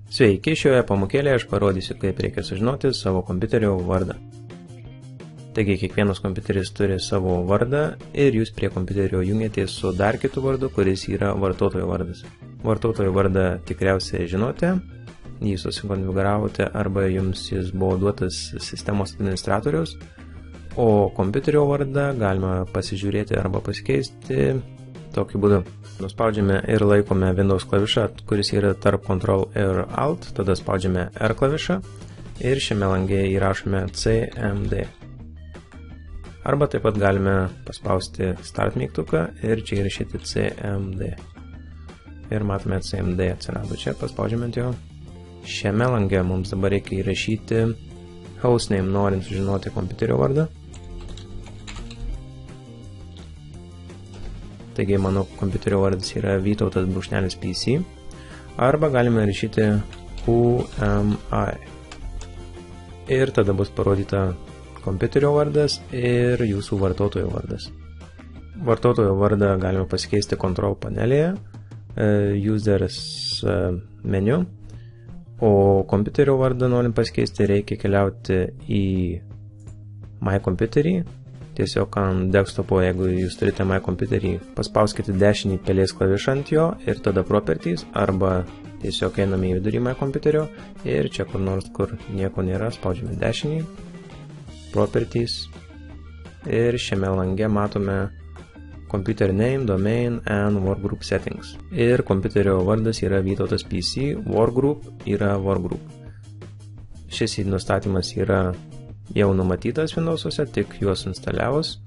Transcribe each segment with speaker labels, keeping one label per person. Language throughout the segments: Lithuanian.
Speaker 1: Sveiki, šioje pamokėlėje aš parodysiu, kaip reikia sužinoti savo kompiuterio vardą. Taigi, kiekvienas kompiuteris turi savo vardą ir jūs prie kompiuterio jungiatės su dar kitu vardu, kuris yra vartotojo vardas. Vartotojo vardą tikriausiai žinote, jį susikonfiguravote arba jums jis buvo duotas sistemos administratoriaus, o kompiuterio vardą galima pasižiūrėti arba pasikeisti tokiu būdu. Nuspaudžiame ir laikome Windows klavišą, kuris yra tarp Ctrl ir Alt, tada spaudžiame R klavišą ir šiame lange įrašome CMD. Arba taip pat galime paspausti Start mygtuką ir čia įrašyti CMD. Ir matome CMD atsirado čia, paspaudžiame ant jo. Šiame lange mums dabar reikia įrašyti hostname, norint sužinoti kompiuterio vardą. Taigi mano kompiuterio vardas yra Vytautas _PC. Arba galime rašyti UMI. Ir tada bus parodyta kompiuterio vardas ir jūsų vartotojo vardas. Vartotojo vardą galime pasikeisti Control panelėje, Users meniu, o kompiuterio vardą norint pasikeisti reikia keliauti į My Computerį. Tiesiog ant desktopo, jeigu jūs turite My Computerį, paspauskite dešinį pelės klavišą ant jo ir tada Properties, arba tiesiog einame į vidurį My Computerio ir čia kur nors, kur nieko nėra, spaudžiame dešinį, Properties ir šiame lange matome Computer Name, Domain and Workgroup Settings. Ir kompiuterio vardas yra Vytautas PC, Workgroup yra Workgroup. Šis nustatymas yra jau numatytas Windows'uose, tik juos instaliavus.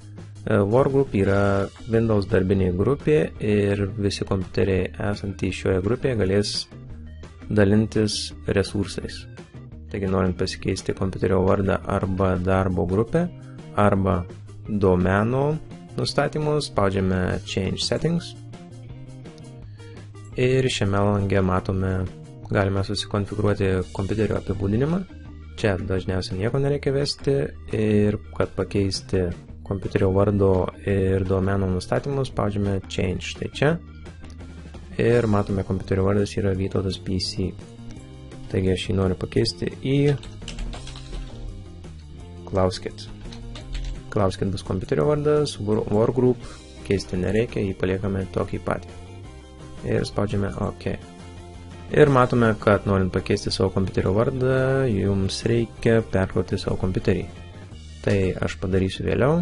Speaker 1: Workgroup yra Windows darbinė grupė ir visi kompiuteriai esantys šioje grupėje galės dalintis resursais. Taigi, norint pasikeisti kompiuterio vardą arba darbo grupę, arba domeno nustatymus, spaudžiame Change Settings. Ir šiame lange matome, galime susikonfigūruoti kompiuterio apibūdinimą. Čia dažniausiai nieko nereikia vesti ir kad pakeisti kompiuterio vardo ir domeno nustatymus, spaudžiame Change. Tai čia. Ir matome, kompiuterio vardas yra Vytautas PC. Taigi aš jį noriu pakeisti į Klauskit. Klauskit bus kompiuterio vardas, Workgroup keisti nereikia, jį paliekame tokį patį. Ir spaudžiame OK. Ir matome, kad norint pakeisti savo kompiuterio vardą, jums reikia perkrauti savo kompiuterį. Tai aš padarysiu vėliau.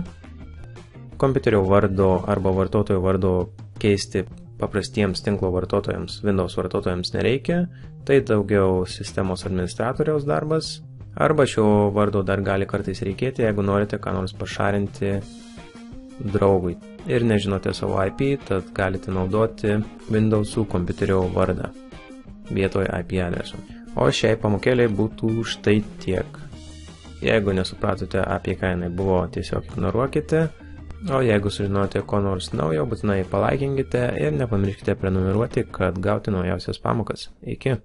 Speaker 1: Kompiuterio vardo arba vartotojo vardo keisti paprastiems tinklo vartotojams, Windows vartotojams nereikia. Tai daugiau sistemos administratoriaus darbas. Arba šio vardo dar gali kartais reikėti, jeigu norite ką nors pašarinti draugui. Ir nežinote savo IP, tad galite naudoti Windows'ų kompiuterio vardą vietoj IP adreso. O šiai pamokėliai būtų štai tiek. Jeigu nesupratote, apie ką jinai buvo, tiesiog ignoruokite. O jeigu sužinote ko nors naujo, būtinai palaikinkite ir nepamirškite prenumeruoti, kad gauti naujausias pamokas. Iki!